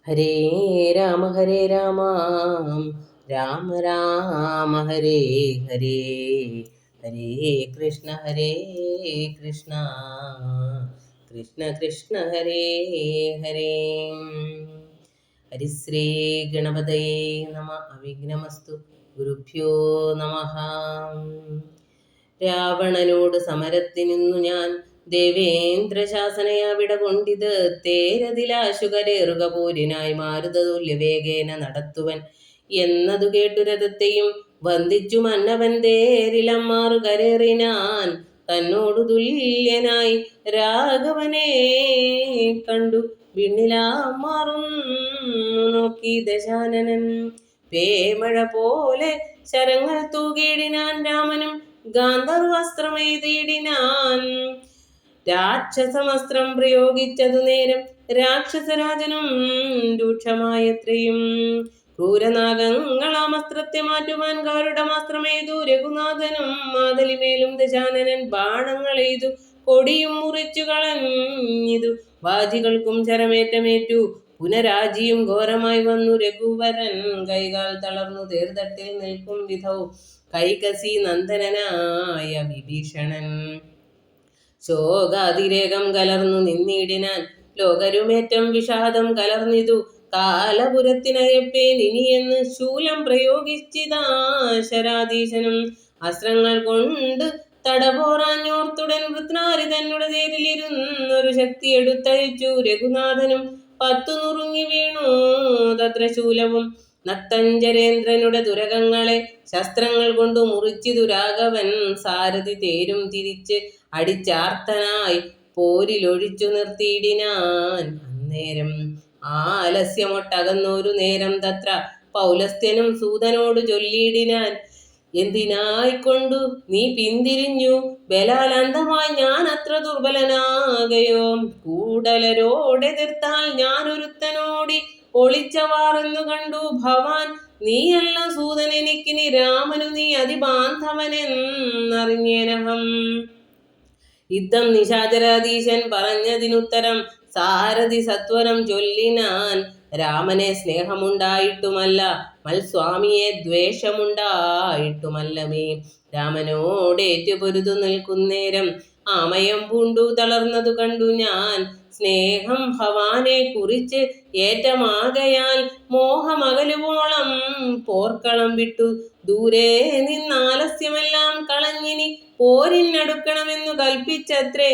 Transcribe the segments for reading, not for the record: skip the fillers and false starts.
ഹരേ രാമ രാമ രാമ ഹരേ ഹരേ, ഹരേ കൃഷ്ണ കൃഷ്ണ കൃഷ്ണ കൃഷ്ണ ഹരേ ഹരേ. ഹരിശ്രീ ഗണപതയേ നമ. അവിഘ്നമസ്തു. ഗുരുഭ്യോ നമഃ. രാവണനോട് സമരത്തിനിന്നു ഞാൻ ദേവേന്ദ്രശാസനയാവിട കൊണ്ടിത് തേരതിലാശുകരേറുക പോരിനായി മാരുതതുല്യ വേഗേന നടത്തുവൻ എന്നതു കേട്ടു രഥത്തെയും വന്ദിച്ചു മന്നവൻ തേരിലമ്മാറു കരേറിനാൻ. തന്നോടു തുല്യനായി രാഘവനെ കണ്ടു വിണ്ണിലാമാറുന്നു നോക്കി ദശാനനൻ. പേമഴ പോലെ ശരങ്ങൾ തൂകിയിടിനാൻ രാമനും ഗാന്ധർവസ്ത്രമെയ്തിടിനാൻ. രാക്ഷസമസ്ത്രം പ്രയോഗിച്ചതു നേരം രാക്ഷസരാജനും രൂക്ഷമായത്രയും. ക്രൂരനാഗങ്ങളാമസ്ത്രത്തെ മാറ്റുവാൻ ഗാരുഡമാസ്ത്രമെയ്തു രഘുനാഥനും. മാതലിമേലും ദശാനനൻ ബാണങ്ങളെയ്തു കൊടിയും മുറിച്ചു കളഞ്ഞിതു. വാജികൾക്കും ശരമേറ്റമേറ്റു പുനരാജിയും ഘോരമായി വന്നു. രഘുവരൻ കൈകാൽ തളർന്നു തേർതട്ടിൽ നിൽക്കും വിധൗ കൈകസി നന്ദനായ വിഭീഷണൻ. ശോകാതിരേകം കലർന്നു നിന്നിടിനാൻ. ലോകരുമേറ്റം വിഷാദം കലർന്നിതു. കാലപുരത്തിനയപ്പേൻ ഇനിയെന്ന് ശൂലം പ്രയോഗിച്ചിതാശരാധീശനും. അസ്ത്രങ്ങൾ കൊണ്ട് തടപോറാഞ്ഞോർത്തുടൻ വൃത്നാരി തന്നുടെ തേരിലിരുന്നൊരു ശക്തി എടുത്തയച്ചു. രഘുനാഥനും 10 നുറുങ്ങി വീണു തത്ര ശൂലവും. നക്തഞ്ചരേന്ദ്രനുടെ തുരകങ്ങളെ ശസ്ത്രങ്ങൾ കൊണ്ടു മുറിച്ചിതു രാഘവൻ. സാരഥി തേരും തിരിച്ച് അടിച്ചാർത്തനായി പോരിലൊഴിച്ചു നിർത്തിയിടിനാൻ. അന്നേരം ആലസ്യമൊട്ടകന്നൊരു നേരം തത്ര പൗലസ്ത്യനും സൂതനോട് ചൊല്ലിയിടിനാൻ. എന്തിനായിക്കൊണ്ടു നീ പിന്തിരിഞ്ഞു? ബലാൽ അന്ധമായി ഞാൻ അത്ര ദുർബലനാകയോ? കൂടലരോടെതിർത്താൽ ഞാനൊരുത്തനോടി ഒളിച്ചവാറെന്നു കണ്ടു ഭവാൻ. നീയല്ല സൂതൻ എനിക്കിനി രാമനു നീ അതിബാന്ധവനെന്നറിഞ്ഞേനഹം. യുദ്ധം നിശാചരാധീശൻ പറഞ്ഞതിനുത്തരം സാരഥി സത്വരം ചൊല്ലിനാൻ. രാമനെ സ്നേഹമുണ്ടായിട്ടുമല്ല, മൽസ്വാമിയെ ദ്വേഷമുണ്ടായിട്ടുമല്ലമേ. രാമനോടേറ്റു പൊരുതു നിൽക്കുന്നേരം ആമയം പൂണ്ടു തളർന്നതു കണ്ടു ഞാൻ. സ്നേഹം ഭവാനെ കുറിച്ച് ഏറ്റമാകയാൽ മോഹമകലുവോളം പോർക്കളം വിട്ടു ദൂരെ നിന്നാലസ്യമെല്ലാം കളഞ്ഞിനി പോരിനടുക്കണമെന്നു കൽപ്പിച്ചത്രേ.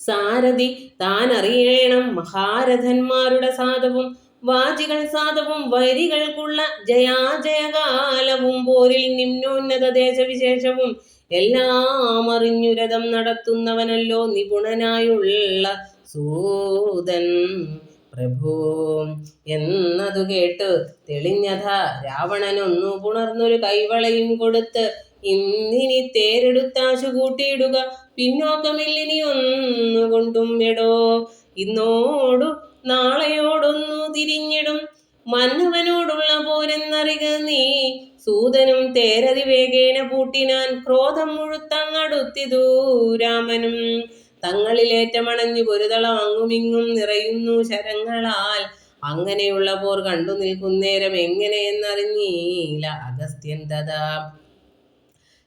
സാരഥി താൻ അറിയണം മഹാരഥന്മാരുടെ സാധവും വാജികൾ സാധവും വൈരികൾക്കുള്ള ജയാജയകാലവും പോരിൽ നിമ്നോന്നത ദേശവിശേഷവും എല്ലാം അറിഞ്ഞു രഥം നടത്തുന്നവനല്ലോ നിപുണനായുള്ള സൂതൻ പ്രഭു. എന്നതു കേട്ട് തെളിഞ്ഞഥ രാവണനൊന്നു പുണർന്നൊരു കൈവളയും കൊടുത്ത് ഇന്നിനി തേരെടുത്താശു കൂട്ടിയിടുക, പിന്നോക്കമില്ലിനി ഒന്നുകൊണ്ടും എടോ. ഇന്നോടു നാളെയോടൊന്നു തിരിഞ്ഞിടും മന്നവനോടുള്ള പോരെന്നറിക നീ. സൂതനും തേരതിവേഗേന പൂട്ടിനാൻ. ക്രോധം മുഴുത്തങ്ങടുത്തിതു രാമനും. തങ്ങളിലേറ്റമണഞ്ഞു പൊരുതളം അങ്ങുമിങ്ങും നിറയുന്നു ശരങ്ങളാൽ. അങ്ങനെയുള്ള പോർ കണ്ടു നിൽക്കുന്നേരം എങ്ങനെയെന്നറിഞ്ഞീല അഗസ്ത്യൻ തഥാ.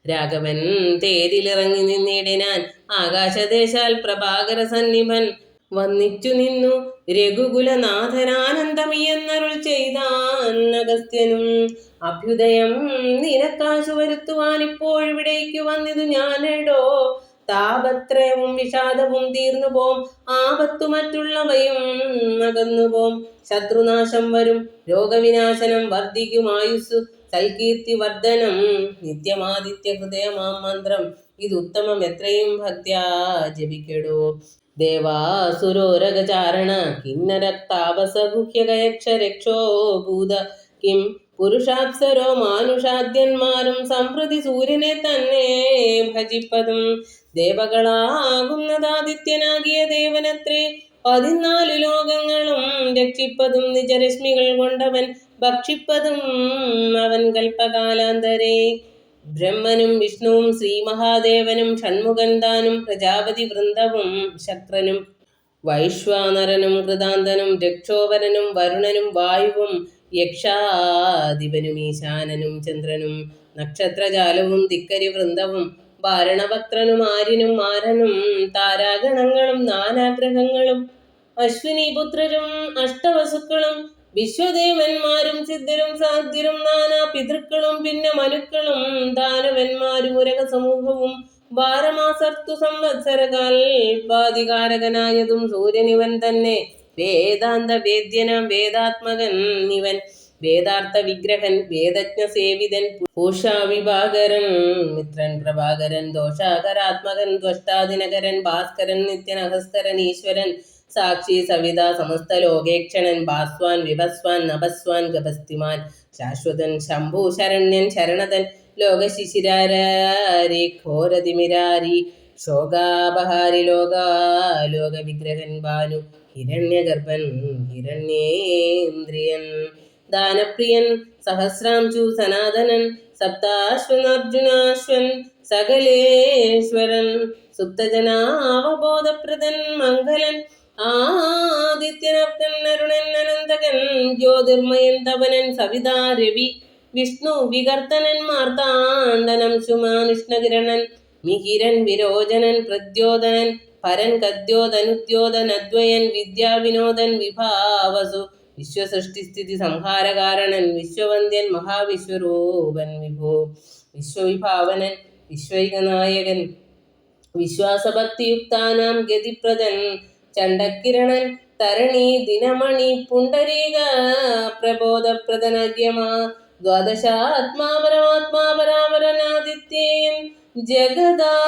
രാഘവൻ തേരിലിറങ്ങി നിന്നിടിനാൻ. ആകാശദേശാൽ പ്രഭാകര സന്നിഭൻ വന്നിച്ചു നിന്നു. രഘുകുലനാഥനാനന്ദമിയെന്നരുൾ ചെയ്താൻ അഗസ്ത്യനും. അഭ്യുദയം നിനക്കാശു വരുത്തുവാൻ ഇപ്പോഴിവിടേക്കു വന്നിതു ഞാനെടോ. താപത്രയവും വിഷാദവും തീർന്നു പോം, ആപത്തു മറ്റുള്ളവയും അകന്നുപോം. ശത്രുനാശം വരും, രോഗവിനാശനം വർദ്ധിക്കും, ആയുസ്സു സൽകീർത്തി വർദ്ധനം. നിത്യമാദിത്യ ഹൃദയമാം മന്ത്രം ഇതുത്തമം എത്രയും ഭക്ത്യാ ജപിക്കെടോ. ദേവാസുരോരഗചാരണ കിന്നരത്താപസഗുഹ്യകയക്ഷരക്ഷോ ഭൂത കിം പുരുഷാപ്സരോ മാനുഷാദ്യന്മാരും സംപ്രതി സൂര്യനെ തന്നെ ഭജിപ്പതും. ദേവകളാകുന്നതാദിത്യനാകിയ ദേവനത്രേ 14 ലോകങ്ങളും രക്ഷിപ്പതും. നിജരശ്മികൾ കൊണ്ടവൻ ഭക്ഷിപ്പതും അവൻ കൽപ്പകാലാന്തരേ. ബ്രഹ്മനും വിഷ്ണുവും ശ്രീ മഹാദേവനും ഷൺമുഖൻ താനും പ്രജാപതി വൃന്ദവും ശക്രനും വൈശ്വാനരനും കൃതാന്തനും രക്ഷോവരനും വരുണനും വായുവും യക്ഷാധിപനും ഈശാനനും ചന്ദ്രനും നക്ഷത്രജാലവും തിക്കരി വൃന്ദവും വാരണഭക്തനും ആര്യനും മാരനും താരാഗണങ്ങളും നാനാഗ്രഹങ്ങളും അശ്വിനി പുത്രരും അഷ്ടവസുക്കളും വിശ്വദേവന്മാരും സിദ്ധരും സാധ്യരും നാനാ പിതൃക്കളും പിന്നെ മനുക്കളും ദാനവന്മാരും ഉരക സമൂഹവും ബാരമാസർത്തു സംവത്സരകാൽപാധികാരകനായതും സൂര്യനിവൻ തന്നെ വേദാന്ത വേദ്യനാം വേദാത്മകൻ ഇവൻ വേദാർത്ഥ വിഗ്രഹൻ വേദജ്ഞ സേവിതൻ പൂഷാ വിഭാകരൻ മിത്രൻ പ്രഭാകരൻ ദോഷാകരാത്മകൻ ദ്വഷ്ടാദിനകരൻ ഭാസ്കരൻ നിത്യൻ അഹസ്കരൻ ഈശ്വരൻ സാക്ഷി സവിത സമസ്ത ലോകേക്ഷണൻ ഭാസ്വാൻ വിഭസ്വാൻ നഭസ്വാൻ ഗഭസ്തിമാൻ ശാശ്വതൻ ശംഭു ശരണ്യൻ ശരണതൻ ലോകശിശിരാരി ഘോരതിമിരാരി ശോകാപഹാരി ലോക വിഗ്രഹൻ ഭാനു ഹിരണ്യഗർഭൻ ഹിരണ്യേന്ദ്രിയൻ ദാനപ്രിയൻ സഹസ്രാംശു സനാതനൻ സപ്താശ്വനർജുനാശ്വൻ സകലേശ്വരൻ സുപ്തജനാവബോധപ്രദൻ മംഗലൻ ആദിത്യനർക്കൻ അരുണൻ അനന്തകൻ ജ്യോതിർമയൻ തപനൻ സവിതാ രവി വിഷ്ണു വികർത്തനൻ മാർത്താണ്ഡനം ശുമാനുഷ്ണകിരണൻ മിഹിരൻ വിരോചനൻ പ്രദ്യോതനൻ പരൻ കദ്യോതനുദ്യോതൻ അദ്വയൻ വിദ്യാവിനോദൻ വിഭാവസു വിശ്വസൃഷ്ടിസ്ഥിതി സംഹാരകാരണൻ വിശ്വവന്ദ്യൻ മഹാവിശ്വരൂപൻ വിഭോ വിശ്വവിഭാവനൻ വിശ്വൈകനായകൻ വിശ്വാസഭക്തിയുക്താനാം ഗതിപ്രദൻ ചണ്ഡക്കിരണൻ തരണി ദിനമണി പുണ്ടരീക പ്രബോധപ്രദനര്യമാ ദ്വാദശാത്മാ പരമാത്മാ പരാപരനാദിത്യേയൻ ജഗദാദിഭൂതൻ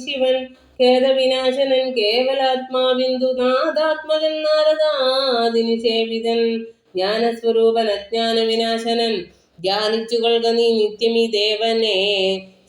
ശിവൻ ഖേദവിനാശനൻ കേവലാത്മാവിന്ദുനാഥാത്മകൻ നാരദാദിനി സേവിതൻ ജ്ഞാനസ്വരൂപൻ അജ്ഞാന വിനാശനൻ ധ്യാനിച്ചുകൊള്ളുക നീ നിത്യമീ ദേവനെ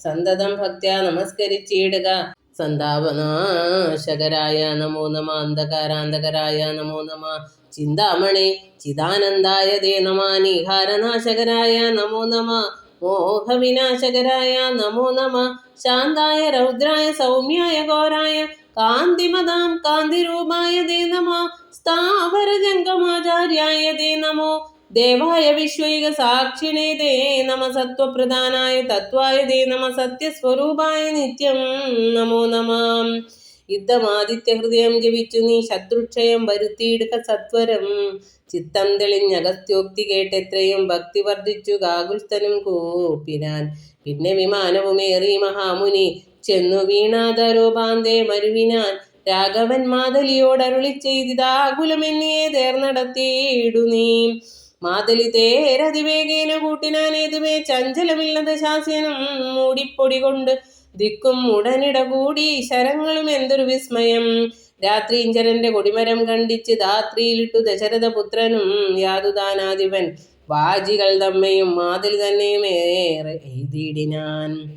സന്തതം ഭക്ത്യാ നമസ്കരിച്ചിടുക സന്താപനാശകരായ നമോ നമ അന്ധകാരാന്തകരായ നമോ നമ ചിന്താമണി ചിദാനന്ദായ ദേ നമ നിഹാരനാശകരായ നമോ നമ മോഹവിനാശകരായ നമോ നമ ശാന്തായ രൗദ്രായ സൗമ്യായ ഘോരായ കാന്തിമതാം കാന്തിരൂപായ ദേ നമ സ്ഥാവരജംഗമാചാര്യായ ദേ നമോ ദേവായ വിശ്വൈക സാക്ഷിണേ ദേ നമ സത്വപ്രധാനായ തത്വായ ദേ നമ സത്യസ്വരൂപായ നിത്യം നമോ നമാം യുദ്ധമാദിത്യ ഹൃദയം ജപിച്ചു നീ ശത്രുക്ഷയം വരുത്തിയിടുക സത്വരം ചിത്തം തെളിഞ്ഞഗസ്ത്യോക്തി കേട്ടെത്രയും ഭക്തി വർദ്ധിച്ചു കാകുൽസ്ഥനും കൂപ്പിനാൻ പിന്നെ വിമാനവുമേറി മഹാമുനി ചെന്നു വീണാധരോപാന്തേ മരുവിനാൻ രാഘവൻ മാതലിയോടരുളി ചെയ്തിതാകുലമെന്നിയെ തേർന്നടത്തിയിടു നീ മാതലി തേരതിവേഗേന കൂട്ടിനാനേതുമേ ചഞ്ചലമില്ലത ശാസ്യനും മൂടിപ്പൊടി കൊണ്ട് ദിക്കും ഉടനിട കൂടി ശരങ്ങളും എന്തൊരു വിസ്മയം രാത്രിഞ്ചരന്റെ കൊടിമരം കണ്ടിച്ച് ധാത്രിയിലിട്ടു ദശരഥപുത്രനും യാതുദാനാധിപൻ വാജികൾ തമ്മയും മാതിൽ തന്നെയും ഏറെ എഴുതിയിടിനാൻ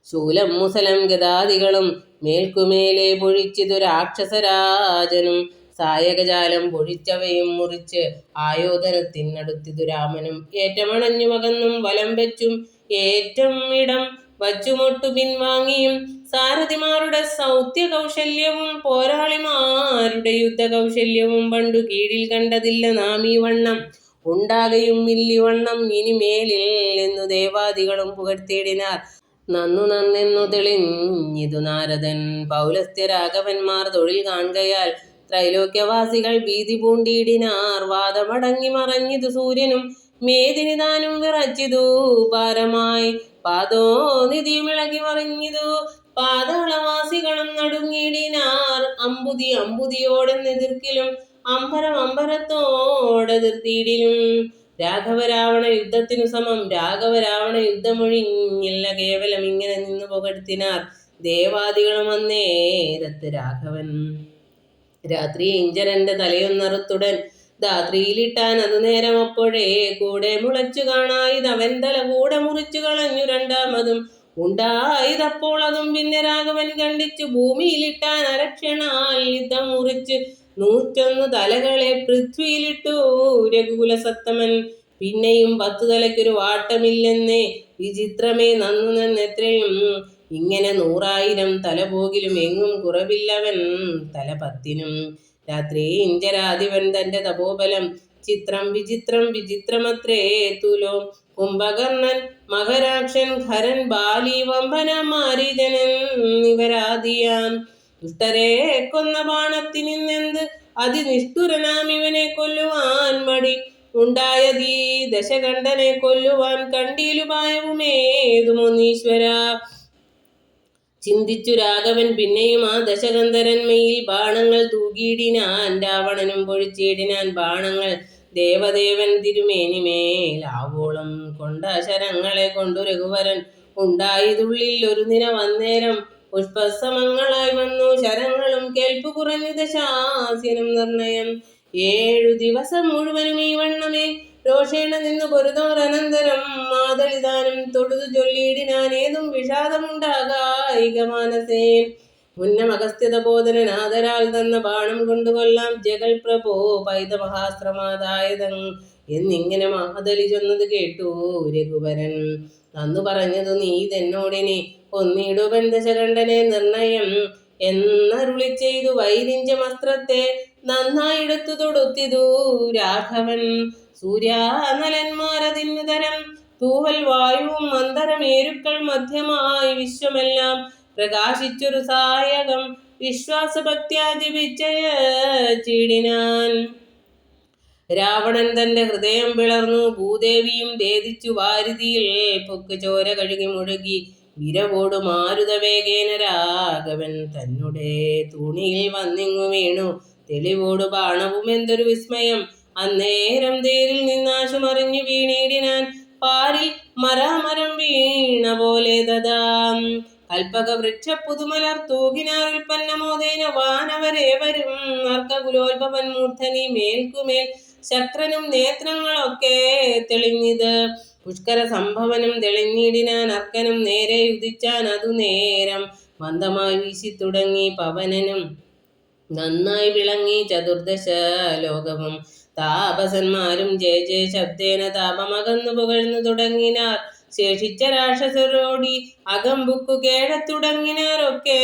ശൂലം മുസലം ഗദാദികളും മേൽക്കുമേലെ പൊഴിച്ചിതു രാക്ഷസരാജനും സായകജാലം പൊഴിച്ചവയും മുറിച്ച് ആയോധനത്തിനടുത്തിതു രാമനും ഏറ്റമണഞ്ഞു മകന്നും വലം വെച്ചും ഏറ്റം ഇടം വച്ചുമൊട്ടു പിൻവാങ്ങിയും സാരഥിമാരുടെ സൗത്യ കൗശല്യവും പോരാളിമാരുടെ യുദ്ധ കൗശല്യവും പണ്ടു കീഴിൽ കണ്ടതില്ല നാം ഈ വണ്ണം ഉണ്ടാകയും ഇല്ലിവണ്ണം ഇനിമേലിൽ എന്നു ദേവാദികളും പുകഴ്ത്തിയിടിനാർ നന്നെന്നു തെളിഞ്ഞിതു നാരദൻ പൗലസ്ത്യ രാഘവന്മാർ തൊഴിൽ കാണുകയാൽ ത്രൈലോക്യവാസികൾ ഭീതി പൂണ്ടിയിടിനാർ വാദമടങ്ങി മറഞ്ഞിതു സൂര്യനും മേദിനി താനും വിറച്ചിതു പാരമായി പാദോനിധിയുമിളകി മറിഞ്ഞിതു പാതാളവാസികളും നടുങ്ങിയിടിനാർ അമ്പുതിയോടെന്നെതിർക്കിലും അമ്പരത്തോടെതിർത്തിയിടിലും രാഘവരാവണ യുദ്ധത്തിനു സമം രാഘവരാവണ യുദ്ധമൊഴിഞ്ഞില്ല കേവലം ഇങ്ങനെ നിന്നു പുകഴ്ത്തിനാർ ദേവാദികളും അന്നേരത്ത് രാഘവൻ രാത്രി ഇഞ്ചരന്റെ തലയൊന്നറുത്തുടൻ ധാത്രിയിലിട്ടാൻ അതു നേരം അപ്പോഴേ കൂടെ മുളച്ചു കാണായിതവൻ തല കൂടെ മുറിച്ചു കളഞ്ഞു രണ്ടാമതും ഉണ്ടായതപ്പോൾ അതും പിന്നെ രാഘവൻ കണ്ടിച്ചു ഭൂമിയിലിട്ടാൻ അരക്ഷണാൽ യുദ്ധം മുറിച്ച് 101 തലകളെ പൃഥ്വിയിലിട്ടു രഘുകുലസത്തമൻ പിന്നെയും 10 തലയ്ക്കൊരു വാട്ടമില്ലെന്നേ വിചിത്രമേ നന്നു എത്രയും ഇങ്ങനെ 100,000 തലപോകിലും എങ്ങും കുറവില്ലവൻ തല 10നും. രാത്രി ഇഞ്ചരാധിപൻ തന്റെ തപോബലം ചിത്രം വിചിത്രം വിചിത്രമത്രേ തുലോ. കുംഭകർണൻ, മകരാക്ഷൻ, ഖരൻ, ബാലി, വമ്പന, മാരീചനൻ ഇവരാദിയാം ദുഷ്ടരെ കൊന്ന ബാണത്തിനിന്നെന്ത് അതിനിഷ്ഠുരനാം ഇവനെ കൊല്ലുവാൻ മടി ഉണ്ടായതീ ദശകണ്ഠനെ കൊല്ലുവാൻ കണ്ടീലുപായവുമേതുമൊന്നീശ്വര. ചിന്തിച്ചു രാഘവൻ പിന്നെയും ആ ദശകന്ധരന്മയിൽ ബാണങ്ങൾ തൂകിയിടിനാൻ. രാവണനും പൊഴിച്ചിടിനാൻ ബാണങ്ങൾ ദേവദേവൻ തിരുമേനിമേൽ. ആവോളം കൊണ്ട ശരങ്ങളെ കൊണ്ടു രഘുവരൻ ഉണ്ടായതുള്ളിൽ ഒരു നിര വന്നേരം പുഷ്പസമങ്ങളായി വന്നു ശരങ്ങളും കേൾപ്പു കുറഞ്ഞു ദശാസ്യനും നിർണയം. 7 ദിവസം മുഴുവനും ഈ വണ്ണമേ രോഷേണ നിന്നു പൊരുതോർ അനന്തരം മാതലിതാനും തൊടുതു ചൊല്ലിയിടിനാൻ ഏതും വിഷാദമുണ്ടാകായിക മാനസേ. മുന്നമഗസ്ത്യത ബോധനാദരാൽ തന്ന ബാണം കൊണ്ടുകൊല്ലാം ജഗൽ പ്രഭോ പൈതമഹാസ്ത്രമാതായതൻ എന്നിങ്ങനെ മാതലി ചൊന്നത് കേട്ടു രഘുവരൻ. അന്നു പറഞ്ഞതു നീ ഇതെന്നോടിനി കൊന്നിടുവൻ ദശകണ്ഠനെ നിർണയം എന്നരുളി ചെയ്തു വൈരിഞ്ചമസ്ത്രത്തെ നന്നായിടത്തു തൊടുത്തിതു രാഘവൻ. സൂര്യാനലന്മാരതിന്നു തരം തൂവൽ വായുവും മന്ദരമേരുക്കൾ മധ്യമായി വിശ്വമെല്ലാം പ്രകാശിച്ചൊരു സായകം വിശ്വാസഭക്ത്യാജപിച്ചീടിനാൻ. രാവണൻ തന്റെ ഹൃദയം പിളർന്നു ഭൂദേവിയും ഭേദിച്ചു വാരിതിയിൽ പൊക്ക് ചോര കഴുകി മുഴുകി വിരവോടു മാരുതവേഗേന രാഘവൻ തന്നുടെ തൂണിയിൽ വന്നിങ്ങു വീണു തെളിവോടു ബാണവും എന്തൊരു വിസ്മയം. അന്നേരം തേരിൽ നിന്നാശു മറിഞ്ഞു വീണിടിനാൻ പാരിൽ മരാമരം വീണ പോലെ തഥാം. കൽപ്പക വൃക്ഷ പുതുമലർ തൂകിനാർ ഉൽപ്പന്നമോദേന വാനവരേവരും അർക്കകുലോത്ഭവൻ മൂർധനി മേൽക്കുമേൽ ശക്രനും നേത്രങ്ങളൊക്കെ തെളിഞ്ഞിത്. പുഷ്കര സംഭവനും തെളിഞ്ഞിടിനാൻ അർക്കനും നേരെ ഉദിച്ചാൻ അതു നേരം മന്ദമായി വീശി തുടങ്ങി പവനനും നന്നായി വിളങ്ങി ചതുർദശ ലോകവും. താപസന്മാരും ജയ ജയ ശബ്ദേന താപമകന്നു പുകഴ്ന്നു തുടങ്ങിനാർ. ശേഷിച്ച രാക്ഷസരോടി അകമ്പുക്കു കേഴത്തുടങ്ങിനാരൊക്കെ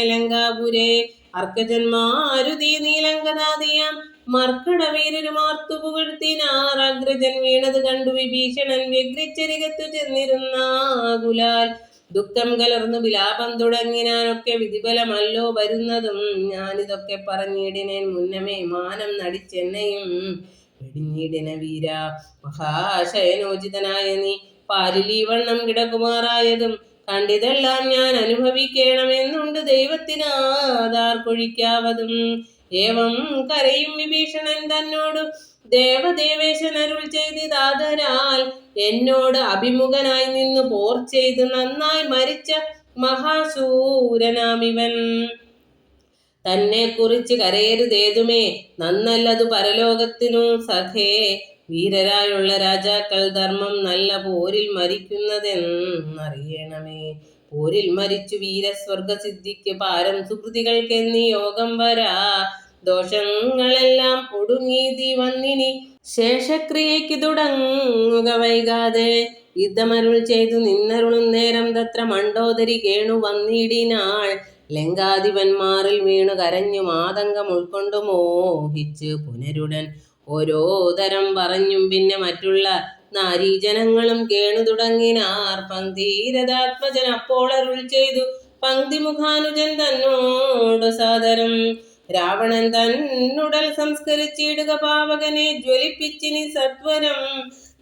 ലങ്കാപുരേ. അർക്കജന്മാരുതീ നീലങ്കനാദിയാം മർക്കടവീരരുമാർത്തു പുകഴ്ത്തിനാർ. അഗ്രജൻ വീണത് കണ്ടു വിഭീഷണൻ വ്യഗ്രിച്ചരികത്തു ചെന്നിരുന്നാകുലാൽ ദുഃഖം കലർന്നു വിലാപം തുടങ്ങിനാനൊക്കെ വിധിബലമല്ലോ വരുന്നതും ഞാനിതൊക്കെ പറഞ്ഞിടിനേൻ മുന്നമേ മാനം നടിച്ചെന്നെയും വെടിഞ്ഞിടിന വീര. മഹാശയനോചിതനായ നീ പാലിലീ വണ്ണം കിടക്കുമാറായതും കണ്ടിതെല്ലാം ഞാൻ അനുഭവിക്കണമെന്നുണ്ട് ദൈവത്തിനാദാർക്കൊഴിക്കാവതും. ഏവം കരയും വിഭീഷണൻ തന്നോട് ദേവദേവേശൻ അരുൾ ചെയ്തിതാദരാൽ എന്നോട് അഭിമുഖനായി നിന്നു പോർ ചെയ്ത് നന്നായി മരിച്ച മഹാശൂരനാമിവൻ. തന്നെ കുറിച്ച് കരയരുതേതുമേ നന്നല്ലതു പരലോകത്തിനു സഖേ. വീരരായുള്ള രാജാക്കൾ ധർമ്മം നല്ല പോരിൽ മരിക്കുന്നതെന്നറിയണമേ. പോരിൽ മരിച്ചു വീരസ്വർഗസിദ്ധിക്ക് പാരം സുകൃതികൾക്കെന്നീ യോഗം വരാ. ദോഷങ്ങളെല്ലാം ഒടുങ്ങീതി വന്നിനി ശേഷക്രിയയ്ക്ക് തുടങ്ങുക വൈകാതെ. യുദ്ധമരുൾ ചെയ്തു നിന്നരുളും നേരം തത്ര മണ്ഡോദരി കേണു വന്നിടിനാൾ. ലങ്കാധിപന്മാരിൽ വീണു കരഞ്ഞു മാതങ്കം ഉൾക്കൊണ്ടു മോഹിച്ച് പുനരുടൻ ഓരോ തരം പറഞ്ഞും പിന്നെ മറ്റുള്ള നാരീജനങ്ങളും കേണു തുടങ്ങിനാർ. പങ്ക്തിരഥാത്മജൻ അപ്പോൾ അരുൾ ചെയ്തു പങ്ക്തിമുഖാനുജൻ തന്നോടു സാദരം. രാവണൻ തന്നുടൽ സംസ്കരിച്ചിടുക പാവകനെ ജ്വലിപ്പിച്ചിനി സത്വരം.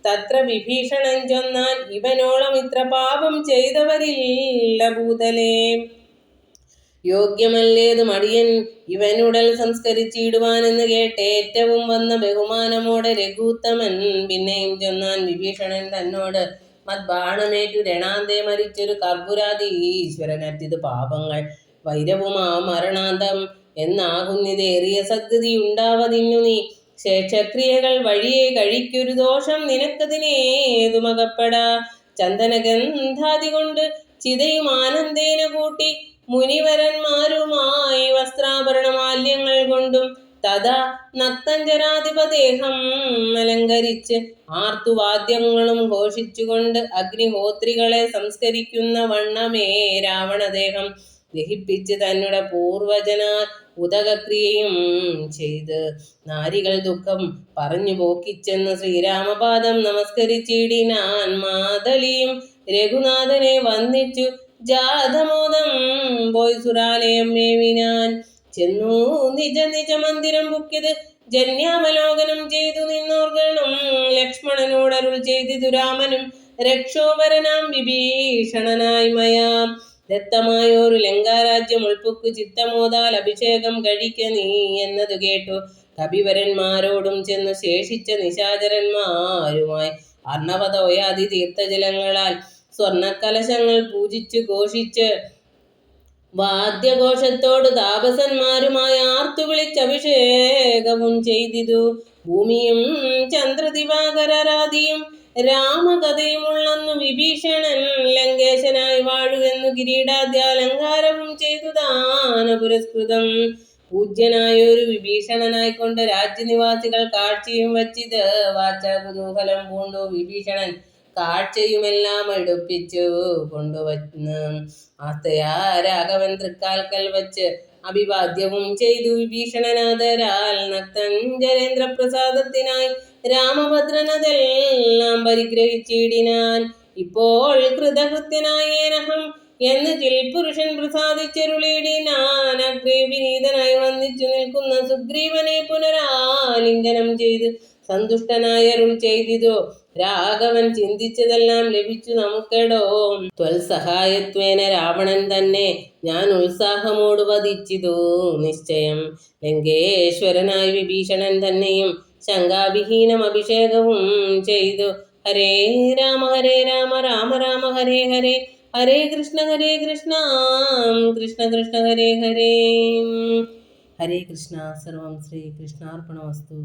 തത്ര വിഭീഷണൻ ചൊന്നാൻ ഇവനോളം ഇത്ര പാപം ചെയ്തവരില്ല ഭൂതലേ. യോഗ്യമല്ലേതു മടിയൻ ഇവനുടൽ സംസ്കരിച്ചിടുവാനെന്ന് കേട്ട് ഏറ്റവും വന്ന ബഹുമാനമോടെ രഘുത്തമൻ പിന്നെയും ചൊന്നാൻ വിഭീഷണൻ തന്നോട് മദ്ബാണമേറ്റു രണാന്തേ മരിച്ചൊരു കർപ്പുരാതീശ്വരനറ്റിത് പാപങ്ങൾ വൈരവുമാ മരണാന്തം എന്നാകുന്നിതേറിയ സദ്ഗതി ഉണ്ടാവതിന്നു നീ. ശേഷക്രിയകൾ വഴിയെ കഴിക്കൊരു ദോഷം നിനക്കതിനേതുമകപ്പെടാ. ചന്ദനഗന്ധാദി കൊണ്ട് ചിതയും ആനന്ദേന കൂട്ടി മുനിവരന്മാരുമായി വസ്ത്രാഭരണമാല്യങ്ങൾ കൊണ്ടും തഥാ നക്തഞ്ചരാധിപദേഹം അലങ്കരിച്ച് ആർത്തുവാദ്യങ്ങളും ഘോഷിച്ചുകൊണ്ട് അഗ്നിഹോത്രികളെ സംസ്കരിക്കുന്ന വണ്ണമേ രാവണദേഹം ദഹിപ്പിച്ച് തന്നെ പൂർവജന ഉദകക്രിയയും ചെയ്ത് നാരികൾ ദുഃഖം പറഞ്ഞു പോക്കിച്ചെന്ന് ശ്രീരാമപാദം നമസ്കരിച്ചിടിനാൻ. മാതലിയും രഘുനാഥനെ വന്ദിച്ചു ജാതമോദം പോയി സുരാലയം മേവിനാൻ. ചെന്നു നിജ നിജ മന്ദിരം ബുക്കിത് ജന്യാവലോകനം ചെയ്തു നിന്നോർഗണം. ലക്ഷ്മണനോടരുൾ ചെയ്തിതു രാമനും രക്ഷോപരനാം വിഭീഷണനായി മയാം ദത്തമായൊരു ലങ്കാരാജ്യം ഉൾപ്പൊക്കു ചിത്തമോദാൽ അഭിഷേകം കഴിക്ക നീ എന്നതു കേട്ടു. കപിവരന്മാരോടും ചെന്നു ശേഷിച്ച നിശാചരന്മാരുമായി അർണവതോയാദി തീർത്ഥജലങ്ങളാൽ സ്വർണക്കലശങ്ങൾ പൂജിച്ചു ഘോഷിച്ച് വാദ്യഘോഷത്തോട് താപസന്മാരുമായി ആർത്തു വിളിച്ചഭിഷേകവും ചെയ്തിതു. ഭൂമിയും ചന്ദ്രദിവാകരാദിയും രാമകഥയുമുള്ളന്നു വിഭീഷണൻ ലങ്കേശനായി വാഴുവെന്നു കിരീടാദ്യാലങ്കാരവും ചെയ്തു ദാന പുരസ്കൃതം. പൂജ്യനായൊരു വിഭീഷണനായിക്കൊണ്ട് രാജ്യനിവാസികൾ കാഴ്ചയും വച്ചിത് വാച്ച കുതൂഹലം പൂണ്ടു. വിഭീഷണൻ കാഴ്ചയുമെല്ലാം എടുപ്പിച്ചു കൊണ്ടുവന്ന് ആസ്തയാ രാഘവൻ തൃക്കാൽക്കൽ വച്ച് അഭിവാദ്യവും ചെയ്തു. വിഭീഷണനാദരാൽ നക്തഞ്ചരേന്ദ്ര പ്രസാദത്തിനായി രാമഭദ്രനതെല്ലാം പരിഗ്രഹിച്ചിടിനാൻ. ഇപ്പോൾ കൃതകൃത്യനായേനഹം എന്ന് ചിൽപുരുഷൻ പ്രസാദിച്ചരുളിയിടിനാൻ. അഗ്രേ വിനീതനായി വന്ദിച്ചു നിൽക്കുന്ന സുഗ്രീവനെ പുനരാലിംഗനം ചെയ്ത് സന്തുഷ്ടനായരുൾ ചെയ്തിതോ രാഘവൻ ചിന്തിച്ചതെല്ലാം ലഭിച്ചു നമുക്കെടോ. ത്വൽസഹായത്വേന രാവണൻ തന്നെ ഞാൻ ഉത്സാഹമോട് വധിച്ചിതു നിശ്ചയം. ലങ്കേശ്വരനായി വിഭീഷണൻ തന്നെയും ശങ്കാവിഹീനം അഭിഷേകവും ചെയ്തു. ഹരേ രാമ രാമ രാമ ഹരേ ഹരേ, ഹരേ കൃഷ്ണ കൃഷ്ണ കൃഷ്ണ ഹരേ ഹരേ. ഹരേ കൃഷ്ണ. സർവം ശ്രീ കൃഷ്ണാർപ്പണമസ്തു.